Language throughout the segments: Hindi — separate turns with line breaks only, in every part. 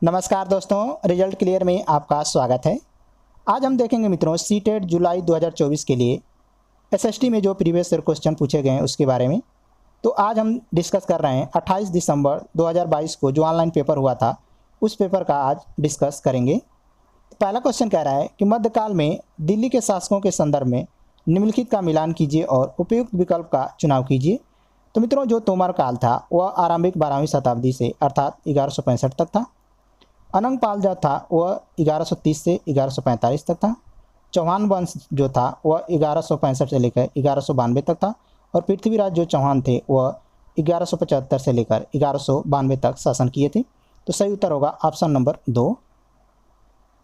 नमस्कार दोस्तों, रिजल्ट क्लियर में आपका स्वागत है। आज हम देखेंगे मित्रों सीटेट जुलाई 2024 के लिए एसएसटी में जो प्रीवियस ईयर क्वेश्चन पूछे गए हैं उसके बारे में। तो आज हम डिस्कस कर रहे हैं 28 दिसंबर 2022 को जो ऑनलाइन पेपर हुआ था उस पेपर का आज डिस्कस करेंगे। तो पहला क्वेश्चन कह रहा है कि मध्यकाल में दिल्ली के शासकों के संदर्भ में निम्नलिखित का मिलान कीजिए और उपयुक्त विकल्प का चुनाव कीजिए। तो मित्रों जो तोमर काल था वह आरंभिक 12वीं शताब्दी से अर्थात 1165 तक था। अनंग पाल जो था वह 1130 से 1145 तक था। चौहान वंश जो था वह 1165 से लेकर 1192 तक था। और पृथ्वीराज जो चौहान थे वह 1175 से लेकर 1192 तक शासन किए थे। तो सही उत्तर होगा ऑप्शन नंबर 2।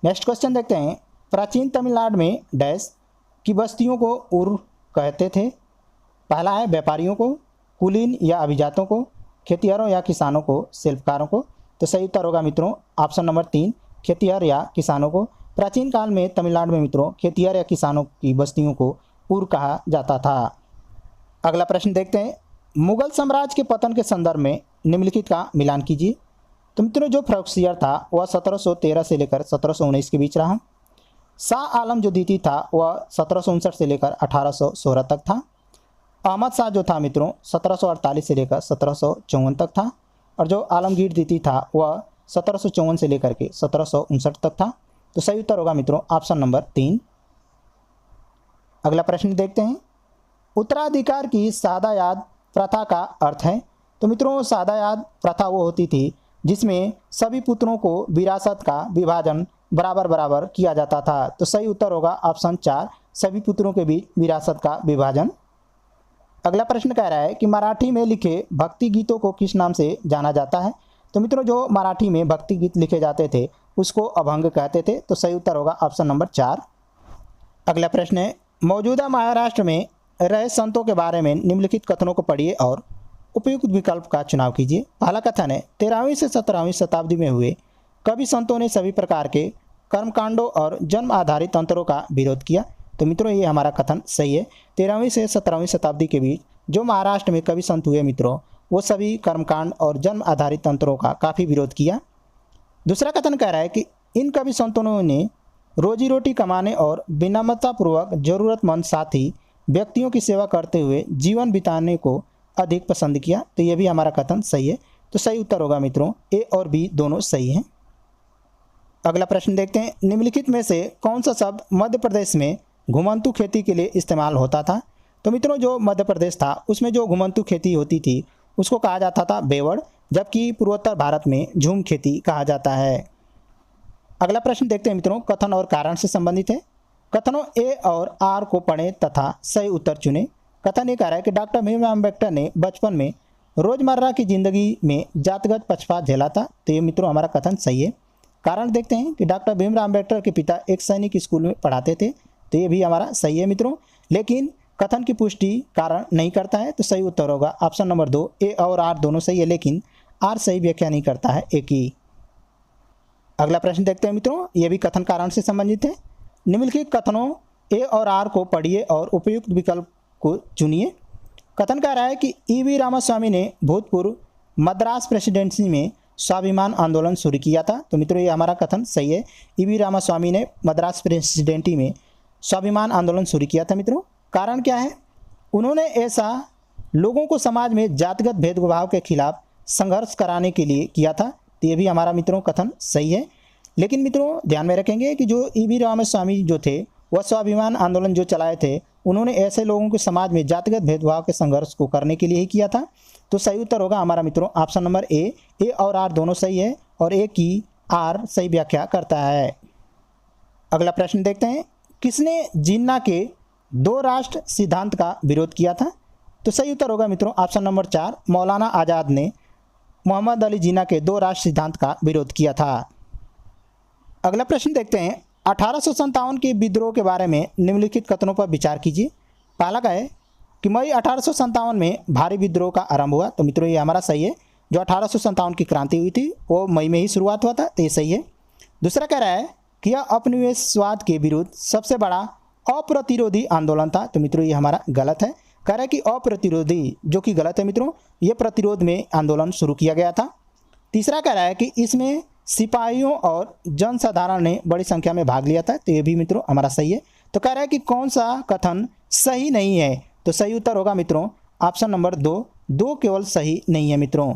नेक्स्ट क्वेश्चन देखते हैं। प्राचीन तमिलनाडु में डैश की बस्तियों को उर कहते थे। पहला है व्यापारियों को, कुलीन या अभिजातों को, खेतिहरों या किसानों को, शिल्पकारों को। तो सही उत्तर होगा मित्रों ऑप्शन नंबर 3, खेतिहर या किसानों को। प्राचीन काल में तमिलनाडु में मित्रों खेतिहर या किसानों की बस्तियों को उर कहा जाता था। अगला प्रश्न देखते हैं। मुगल साम्राज्य के पतन के संदर्भ में निम्नलिखित का मिलान कीजिए। तो मित्रों जो फ़र्रुखसियर था वह 1713 से लेकर 1719 के बीच रहा। शाह आलम जो द्वितीय था वह 1759 से लेकर 1816 तक था। अहमद शाह जो था मित्रों 1748 से लेकर 1754 तक था। और जो आलमगीर द्वितीय था वह 1754 से लेकर के 1759 तक था। तो सही उत्तर होगा मित्रों ऑप्शन नंबर 3। अगला प्रश्न देखते हैं। उत्तराधिकार की सादायाद प्रथा का अर्थ है। तो मित्रों सादायाद प्रथा वो होती थी जिसमें सभी पुत्रों को विरासत का विभाजन बराबर बराबर किया जाता था। तो सही उत्तर होगा ऑप्शन 4, सभी पुत्रों के बीच विरासत का विभाजन। अगला प्रश्न कह रहा है कि मराठी में लिखे भक्ति गीतों को किस नाम से जाना जाता है। तो मित्रों जो मराठी में भक्ति गीत लिखे जाते थे उसको अभंग कहते थे। तो सही उत्तर होगा ऑप्शन नंबर 4। अगला प्रश्न है। मौजूदा महाराष्ट्र में रहे संतों के बारे में निम्नलिखित कथनों को पढ़िए और उपयुक्त विकल्प का चुनाव कीजिए। पहला कथन है 13वीं से 17वीं शताब्दी में हुए कवि संतों ने सभी प्रकार के कर्मकांडों और जन्म आधारित तंत्रों का विरोध किया। तो मित्रों ये हमारा कथन सही है। 13वीं से 17वीं शताब्दी के बीच जो महाराष्ट्र में कवि संत हुए मित्रों वो सभी कर्मकांड और जन्म आधारित तंत्रों का काफ़ी विरोध किया। दूसरा कथन कह रहा है कि इन कवि संतों ने रोजी रोटी कमाने और विनम्रतापूर्वक जरूरतमंद साथी व्यक्तियों की सेवा करते हुए जीवन बिताने को अधिक पसंद किया। तो ये भी हमारा कथन सही है। तो सही उत्तर होगा मित्रों ए और बी दोनों सही हैं। अगला प्रश्न देखते हैं। निम्नलिखित में से कौन सा शब्द मध्य प्रदेश में घुमंतू खेती के लिए इस्तेमाल होता था। तो मित्रों जो मध्य प्रदेश था उसमें जो घुमंतू खेती होती थी उसको कहा जाता था बेवड़, जबकि पूर्वोत्तर भारत में झूम खेती कहा जाता है। अगला प्रश्न देखते हैं मित्रों, कथन और कारण से संबंधित है। कथनों ए और आर को पढ़ें तथा सही उत्तर चुनें। कथन ये कह रहा है कि डॉक्टर भीमराव अम्बेडकर ने बचपन में रोजमर्रा की जिंदगी में जातिगत पक्षपात झेला था। तो ये मित्रों हमारा कथन सही है। कारण देखते हैं कि डॉक्टर भीमराव अम्बेडकर के पिता एक सैनिक स्कूल में पढ़ाते थे। तो ये भी हमारा सही है मित्रों, लेकिन कथन की पुष्टि कारण नहीं करता है। तो सही उत्तर होगा ऑप्शन नंबर 2, ए और आर दोनों सही है, लेकिन आर सही व्याख्या नहीं करता है, एक ही। अगला प्रश्न देखते हैं मित्रों, ये भी कथन कारण से संबंधित है। निम्नलिखित कथनों ए और आर को पढ़िए और उपयुक्त विकल्प को चुनिए। कथन कह रहा है कि ईवी रामास्वामी ने भूतपूर्व मद्रास प्रेसिडेंसी में स्वाभिमान आंदोलन शुरू किया था। तो मित्रों ये हमारा कथन सही है। ईवी रामास्वामी ने मद्रास प्रेसिडेंसी में स्वाभिमान आंदोलन शुरू किया था मित्रों। कारण क्या है, उन्होंने ऐसा लोगों को समाज में जातिगत भेदभाव के खिलाफ संघर्ष कराने के लिए किया था। तो ये भी हमारा मित्रों कथन सही है, लेकिन मित्रों ध्यान में रखेंगे कि जो ईवी रामास्वामी जो थे वह स्वाभिमान आंदोलन जो चलाए थे उन्होंने ऐसे लोगों को समाज में जातिगत भेदभाव के संघर्ष को करने के लिए ही किया था। तो सही उत्तर होगा हमारा मित्रों ऑप्शन नंबर ए और आर दोनों सही है और ए की आर सही व्याख्या करता है। अगला प्रश्न देखते हैं। किसने जिन्ना के 2 राष्ट्र सिद्धांत का विरोध किया था। तो सही उत्तर होगा मित्रों ऑप्शन नंबर 4, मौलाना आज़ाद ने मोहम्मद अली जिन्ना के 2 राष्ट्र सिद्धांत का विरोध किया था। अगला प्रश्न देखते हैं। 1857 के विद्रोह के बारे में निम्नलिखित कथनों पर विचार कीजिए। पहला का है कि मई 1857 में भारी विद्रोह का आरंभ हुआ। तो मित्रों ये हमारा सही है। जो 1857 की क्रांति हुई थी वो मई में ही शुरुआत हुआ था। तो ये सही है। दूसरा कह रहा है कि यह उपनिवेशवाद के विरुद्ध सबसे बड़ा अप्रतिरोधी आंदोलन था। तो मित्रों ये हमारा गलत है। कह रहा है कि अप्रतिरोधी, जो कि गलत है मित्रों। ये प्रतिरोध में आंदोलन शुरू किया गया था। तीसरा कह रहा है कि इसमें सिपाहियों और जनसाधारण ने बड़ी संख्या में भाग लिया था, तो ये भी मित्रों हमारा सही है। तो कह रहा है कि कौन सा कथन सही नहीं है, तो सही उत्तर होगा मित्रों ऑप्शन नंबर 2, 2 केवल सही नहीं है मित्रों।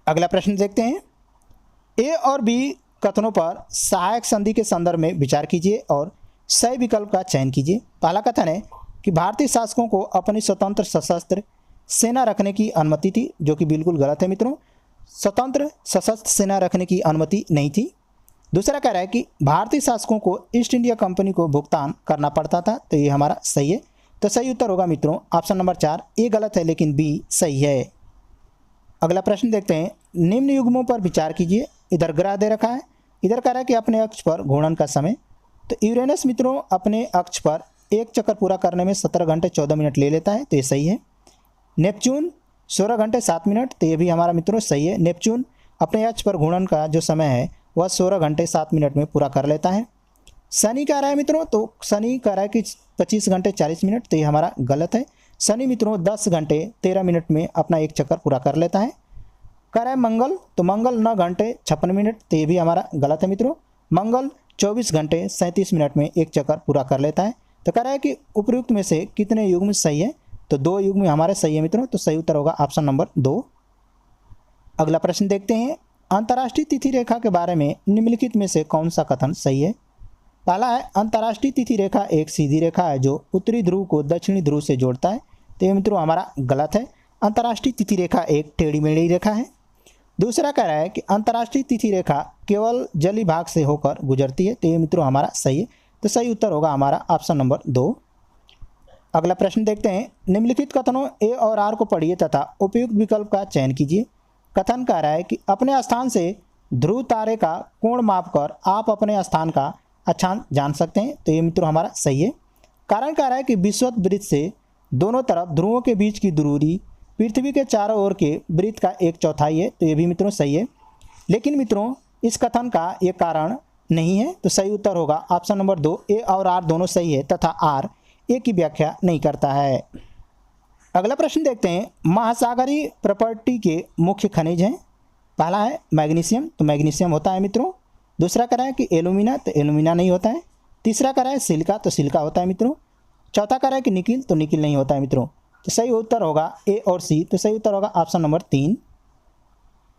अगला प्रश्न देखते हैं। ए और बी कथनों पर सहायक संधि के संदर्भ में विचार कीजिए और सही विकल्प का चयन कीजिए। पहला कथन है कि भारतीय शासकों को अपनी स्वतंत्र सशस्त्र सेना रखने की अनुमति थी, जो कि बिल्कुल गलत है मित्रों। स्वतंत्र सशस्त्र सेना रखने की अनुमति नहीं थी। दूसरा कह रहा है कि भारतीय शासकों को ईस्ट इंडिया कंपनी को भुगतान करना पड़ता था, तो ये हमारा सही है। तो सही उत्तर होगा मित्रों ऑप्शन नंबर 4, ए गलत है लेकिन बी सही है। अगला प्रश्न देखते हैं। निम्न युग्मों पर विचार कीजिए। इधर ग्रह दे रखा है, इधर कह रहा है कि अपने अक्ष पर घूर्णन का समय। तो यूरेनस मित्रों अपने अक्ष पर एक चक्कर पूरा करने में 17 घंटे 14 मिनट ले लेता है, तो ये सही है। नेपच्यून 16 घंटे 7 मिनट, तो ये भी हमारा मित्रों सही है। नेपच्यून अपने अक्ष पर घूर्णन का जो समय है वह 16 घंटे 7 मिनट में पूरा कर लेता है। शनि कह रहा है मित्रों, तो शनि कह रहा है कि 25 घंटे 40 मिनट, तो ये हमारा गलत है। शनि मित्रों 10 घंटे 13 मिनट में अपना एक चक्कर पूरा कर लेता है। कह रहा है मंगल, तो मंगल 9 घंटे 56 मिनट, तो ये भी हमारा गलत है मित्रों। मंगल 24 घंटे 37 मिनट में एक चक्कर पूरा कर लेता है। तो कह रहा है कि उपयुक्त में से कितने युग्म सही है, तो 2 युग्म हमारे सही है मित्रों, तो सही उत्तर होगा ऑप्शन नंबर 2। अगला प्रश्न देखते हैं। अंतर्राष्ट्रीय तिथि रेखा के बारे में निम्नलिखित में से कौन सा कथन सही है। पहला है अंतर्राष्ट्रीय तिथि रेखा एक सीधी रेखा है जो उत्तरी ध्रुव को दक्षिणी ध्रुव से जोड़ता है, तो ये मित्रों हमारा गलत है। अंतर्राष्ट्रीय तिथि रेखा एक टेढ़ी मेढ़ी रेखा है। दूसरा कह रहा है कि अंतर्राष्ट्रीय तिथि रेखा केवल जलीय भाग से होकर गुजरती है, तो ये मित्रों हमारा सही है। तो सही उत्तर होगा हमारा ऑप्शन नंबर 2। अगला प्रश्न देखते हैं। निम्नलिखित कथनों ए और आर को पढ़िए तथा उपयुक्त विकल्प का चयन कीजिए। कथन कह रहा है कि अपने स्थान से ध्रुव तारे का कोण मापकर आप अपने स्थान का अक्षांश जान सकते हैं, तो ये मित्रों हमारा सही है। कारण कह रहा है कि विषुवत वृत्त से दोनों तरफ ध्रुवों के बीच की दूरी पृथ्वी के चारों ओर के वृत्त का 1/4 है, तो ये भी मित्रों सही है। लेकिन मित्रों इस कथन का ये कारण नहीं है, तो सही उत्तर होगा ऑप्शन नंबर 2, ए और आर दोनों सही है तथा आर ए की व्याख्या नहीं करता है। अगला प्रश्न देखते हैं। महासागरीय प्रॉपर्टी के मुख्य खनिज हैं। पहला है मैग्नीशियम, तो मैग्नीशियम होता है मित्रों। दूसरा कह रहा है कि एल्यूमिना, तो एल्यूमिना नहीं होता है। तीसरा कह रहा है सिलिका, तो सिलिका होता है मित्रों। चौथा कह रहा है कि निकिल, तो निकिल नहीं होता है मित्रों। तो सही उत्तर होगा ए और सी, तो सही उत्तर होगा ऑप्शन नंबर 3।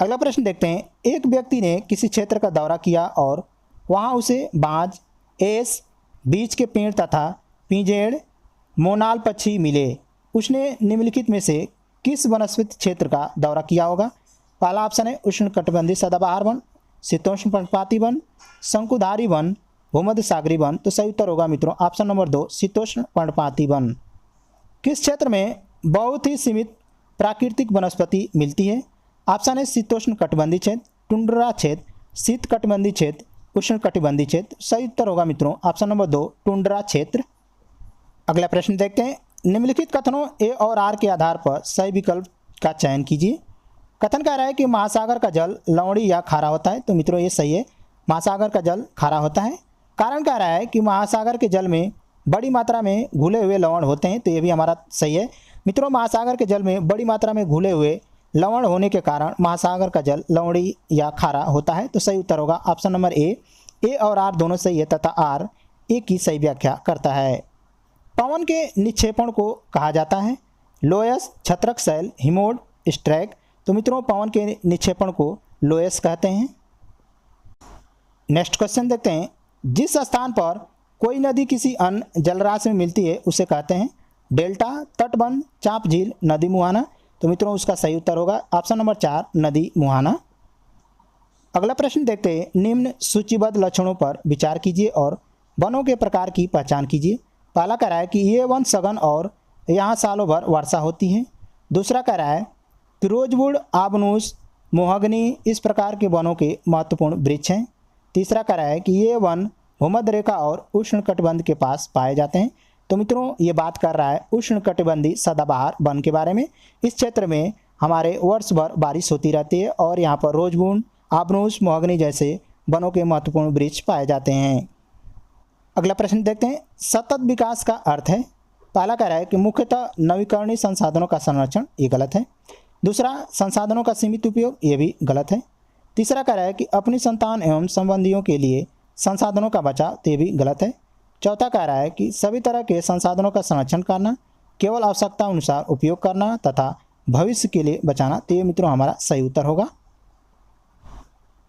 अगला प्रश्न देखते हैं। एक व्यक्ति ने किसी क्षेत्र का दौरा किया और वहां उसे बाज, एस, बीच के पेड़ तथा पिंजेड़, मोनाल पक्षी मिले। उसने निम्नलिखित में से किस वनस्पति क्षेत्र का दौरा किया होगा। पहला ऑप्शन है उष्णकटिबंधीय सदाबहार वन, शीतोष्ण पर्णपाती वन, शंकुधारी वन, भूमध्य सागरीय वन, तो सही उत्तर होगा मित्रों ऑप्शन नंबर 2, शीतोष्ण पर्णपाती वन। किस क्षेत्र में बहुत ही सीमित प्राकृतिक वनस्पति मिलती है। ऑप्शन है शीतोष्ण कटिबंधीय क्षेत्र, टुंड्रा क्षेत्र, शीत कटिबंधीय क्षेत्र, उष्ण कटिबंधीय क्षेत्र। सही उत्तर होगा मित्रों ऑप्शन नंबर 2, टुंड्रा क्षेत्र। अगला प्रश्न देखते हैं। निम्नलिखित कथनों ए और आर के आधार पर सही विकल्प का चयन कीजिए। कथन कह रहा है कि महासागर का जल लवणी या खारा होता है, तो मित्रों ये सही है, महासागर का जल खारा होता है। कारण कह रहा है कि महासागर के जल में बड़ी मात्रा में घुले हुए लवण होते हैं, तो ये भी हमारा सही है मित्रों। महासागर के जल में बड़ी मात्रा में घुले हुए लवण होने के कारण महासागर का जल लवणी या खारा होता है, तो सही उत्तर होगा ऑप्शन नंबर ए और आर दोनों सही है तथा आर ए की सही व्याख्या करता है। पवन के निक्षेपण को कहा जाता है लोयस, छत्रक शैल, हिमोड, स्ट्रैक, तो मित्रों पवन के निक्षेपण को लोयस कहते हैं। नेक्स्ट क्वेश्चन देखते हैं। जिस स्थान पर कोई नदी किसी अन्य जलराशि में मिलती है उसे कहते हैं डेल्टा, तटबंध, चाप झील, नदी मुहाना, तो मित्रों उसका सही उत्तर होगा ऑप्शन नंबर 4, नदी मुहाना। अगला प्रश्न देखते हैं। निम्न सूचीबद्ध लक्षणों पर विचार कीजिए और वनों के प्रकार की पहचान कीजिए। पहला कह रहा है कि ये वन सघन और यहाँ सालों भर वर्षा होती है। दूसरा कह रहा है कि रोजवुड, आबनूस, मोहगनी इस प्रकार के वनों के महत्वपूर्ण वृक्ष हैं। तीसरा कह रहा है कि ये वन भूमध्य रेखा और उष्णकटिबंध के पास पाए जाते हैं, तो मित्रों ये बात कर रहा है उष्णकटिबंधीय सदाबहार वन के बारे में। इस क्षेत्र में हमारे वर्ष भर बारिश होती रहती है और यहाँ पर रोजवुड, आबनूस, मोहगनी जैसे वनों के महत्वपूर्ण वृक्ष पाए जाते हैं। अगला प्रश्न देखते हैं। सतत विकास का अर्थ है। पहला कह रहा है कि मुख्यतः नवीकरणीय संसाधनों का संरक्षण, ये गलत है। दूसरा संसाधनों का सीमित उपयोग, ये भी गलत है। तीसरा कह रहा है कि अपनी संतान एवं संबंधियों के लिए संसाधनों का बचाव, तो ये भी गलत है। चौथा कह रहा है कि सभी तरह के संसाधनों का संरक्षण करना, केवल आवश्यकता अनुसार उपयोग करना तथा भविष्य के लिए बचाना, तो ये मित्रों हमारा सही उत्तर होगा।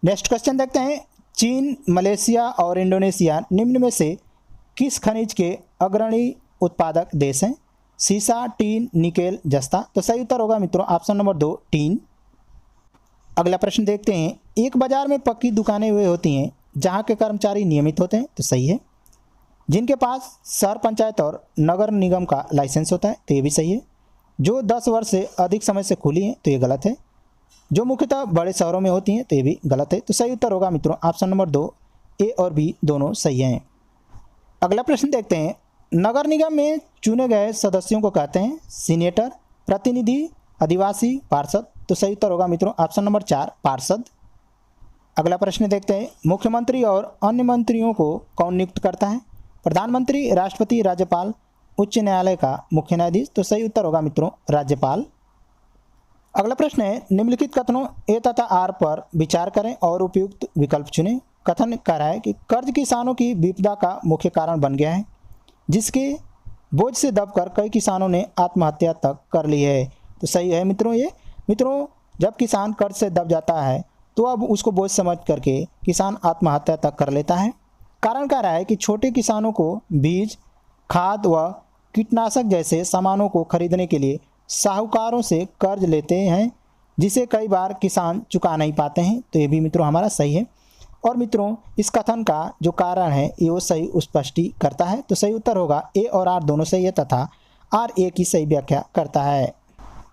नेक्स्ट क्वेश्चन देखते हैं। चीन, मलेशिया और इंडोनेशिया निम्न में से किस खनिज के अग्रणी उत्पादक देश हैं? सीसा, टीन, निकेल, जस्ता, तो सही उत्तर होगा मित्रों ऑप्शन नंबर 2 टीन। अगला प्रश्न देखते हैं। एक बाजार में पक्की दुकानें वे होती हैं जहां के कर्मचारी नियमित होते हैं, तो सही है। जिनके पास शहर पंचायत और नगर निगम का लाइसेंस होता है, तो ये भी सही है। जो 10 वर्ष से अधिक समय से खुली हैं, तो ये गलत है। जो मुख्यतः बड़े शहरों में होती हैं, तो ये भी गलत है। तो सही उत्तर होगा मित्रों ऑप्शन नंबर 2 ए और बी दोनों सही हैं। अगला प्रश्न देखते हैं। नगर निगम में चुने गए सदस्यों को कहते हैं सीनेटर, प्रतिनिधि, आदिवासी, पार्षद, तो सही उत्तर होगा मित्रों ऑप्शन नंबर 4 पार्षद। अगला प्रश्न देखते हैं। मुख्यमंत्री और अन्य मंत्रियों को कौन नियुक्त करता है? प्रधानमंत्री, राष्ट्रपति, राज्यपाल, उच्च न्यायालय का मुख्य न्यायाधीश, तो सही उत्तर होगा मित्रों राज्यपाल। अगला प्रश्न है। निम्नलिखित कथनों ए तथा आर पर विचार करें और उपयुक्त विकल्प चुनें। कथन कह रहा है कि कर्ज किसानों की विपदा का मुख्य कारण बन गया है, जिसके बोझ से दबकर कई किसानों ने आत्महत्या तक कर ली है, तो सही है मित्रों ये। मित्रों जब किसान कर्ज से दब जाता है तो अब उसको बोझ समझ करके किसान आत्महत्या तक कर लेता है। कारण कह रहा है कि छोटे किसानों को बीज, खाद व कीटनाशक जैसे सामानों को खरीदने के लिए साहूकारों से कर्ज लेते हैं, जिसे कई बार किसान चुका नहीं पाते हैं, तो ये भी मित्रों हमारा सही है। और मित्रों इस कथन का जो कारण है ये वो सही स्पष्टी करता है, तो सही उत्तर होगा ए और आर दोनों सही है तथा आर ए की सही व्याख्या करता है।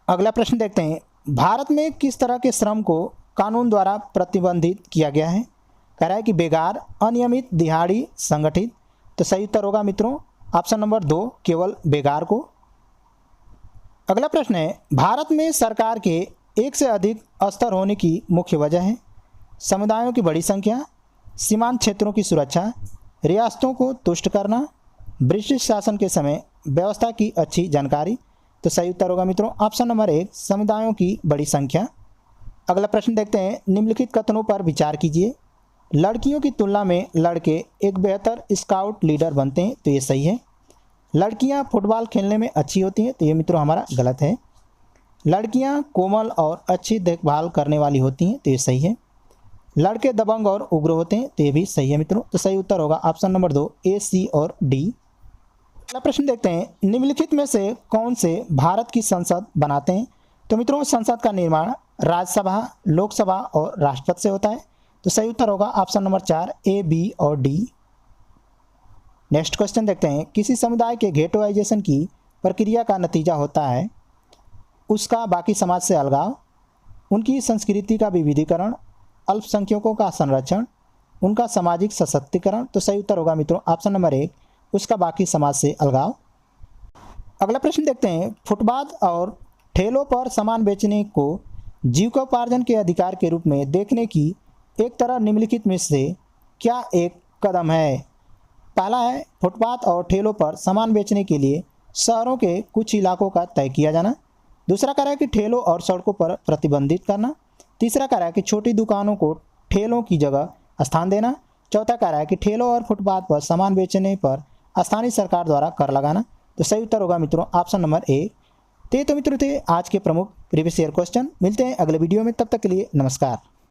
अगला प्रश्न देखते हैं। भारत में किस तरह के श्रम को कानून द्वारा प्रतिबंधित किया गया है? कह रहा है कि बेगार, अनियमित, दिहाड़ी, संगठित, तो सही उत्तर होगा मित्रों ऑप्शन नंबर 2 केवल बेगार को। अगला प्रश्न है। भारत में सरकार के एक से अधिक स्तर होने की मुख्य वजह है? समुदायों की बड़ी संख्या, सीमांत क्षेत्रों की सुरक्षा, रियासतों को तुष्ट करना, ब्रिटिश शासन के समय व्यवस्था की अच्छी जानकारी, तो सही उत्तर होगा मित्रों ऑप्शन नंबर 1 समुदायों की बड़ी संख्या। अगला प्रश्न देखते हैं। निम्नलिखित कथनों पर विचार कीजिए। लड़कियों की तुलना में लड़के एक बेहतर स्काउट लीडर बनते हैं, तो ये सही है। लड़कियां फुटबॉल खेलने में अच्छी होती हैं, तो ये मित्रों हमारा गलत है। लड़कियां कोमल और अच्छी देखभाल करने वाली होती हैं, तो ये सही है। लड़के दबंग और उग्र होते हैं, तो ये भी सही है मित्रों, तो सही उत्तर होगा ऑप्शन नंबर 2 ए, सी और डी। अगला प्रश्न देखते हैं। निम्नलिखित में से कौन से भारत की संसद बनाते हैं? तो मित्रों संसद का निर्माण राज्यसभा, लोकसभा और राष्ट्रपति से होता है, तो सही उत्तर होगा ऑप्शन नंबर 4 ए, बी और डी। नेक्स्ट क्वेश्चन देखते हैं। किसी समुदाय के गेटोइजेशन की प्रक्रिया का नतीजा होता है उसका बाकी समाज से अलगाव, उनकी संस्कृति का विविधीकरण, अल्पसंख्यकों का संरक्षण, उनका सामाजिक सशक्तिकरण, तो सही उत्तर होगा मित्रों ऑप्शन नंबर 1 उसका बाकी समाज से अलगाव। अगला प्रश्न देखते हैं। फुटपाथ और ठेलों पर सामान बेचने को जीविकोपार्जन के अधिकार के रूप में देखने की एक तरह निम्नलिखित में से क्या एक कदम है? पहला है फुटपाथ और ठेलों पर सामान बेचने के लिए शहरों के कुछ इलाकों का तय किया जाना। दूसरा कह रहा है कि ठेलों और सड़कों पर प्रतिबंधित करना। तीसरा कह रहा है कि छोटी दुकानों को ठेलों की जगह स्थान देना। चौथा कह रहा है कि ठेलों और फुटपाथ पर सामान बेचने पर स्थानीय सरकार द्वारा कर लगाना, तो सही उत्तर होगा मित्रों ऑप्शन नंबर 1। तो मित्रों थे आज के प्रमुख प्रीवियस ईयर क्वेश्चन। मिलते हैं अगले वीडियो में, तब तक के लिए नमस्कार।